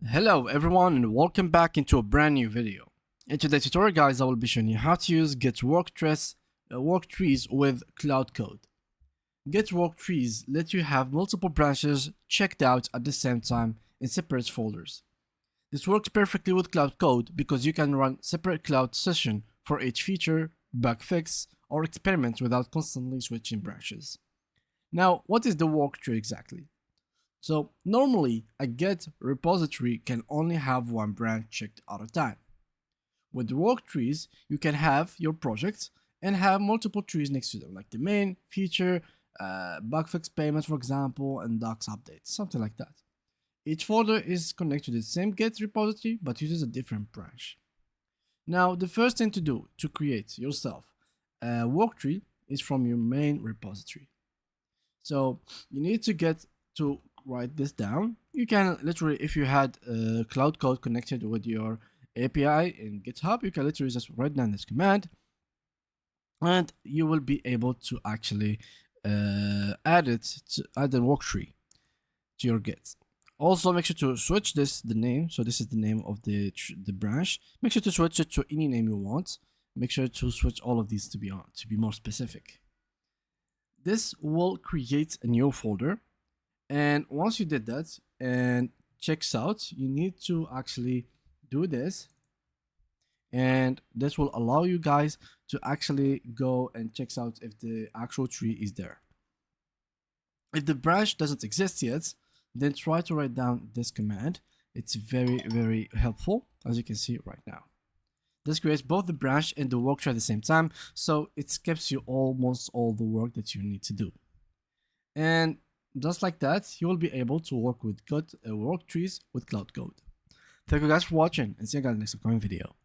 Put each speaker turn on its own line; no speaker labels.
Hello everyone and welcome back into a brand new video. In today's tutorial guys, I will be showing you how to use Git Worktrees with Claude code. Git Worktrees let you have multiple branches checked out at the same time in separate folders. This works perfectly with Claude code because you can run separate Claude sessions for each feature, bug fix, or experiment without constantly switching branches. Now, what is the worktree exactly? So normally a Git repository can only have one branch checked at a time. With Worktrees, you can have your projects and have multiple trees next to them, like the main, feature, bug fix payments, for example, and docs updates, something like that. Each folder is connected to the same Git repository but uses a different branch. Now, the first thing to do to create yourself a worktree is from your main repository. So you need to get to write this down. You can literally, if you had Claude code connected with your API in GitHub, you can literally just write down this command and you will be able to actually add the worktree to your Git. Also, make sure to switch the name. So this is the name of the branch. Make sure to switch it to any name you want. Make sure to switch all of these to be more specific. This will create a new folder. And once you did that and checks out, you need to actually do this. And this will allow you guys to actually go and checks out if the actual tree is there. If the branch doesn't exist yet, then try to write down this command. It's very, very helpful, as you can see right now. This creates both the branch and the worktree at the same time, so it skips you almost all the work that you need to do. And just like that, you will be able to work with Git Worktrees with Claude code. Thank you guys for watching and see you guys in the next upcoming video.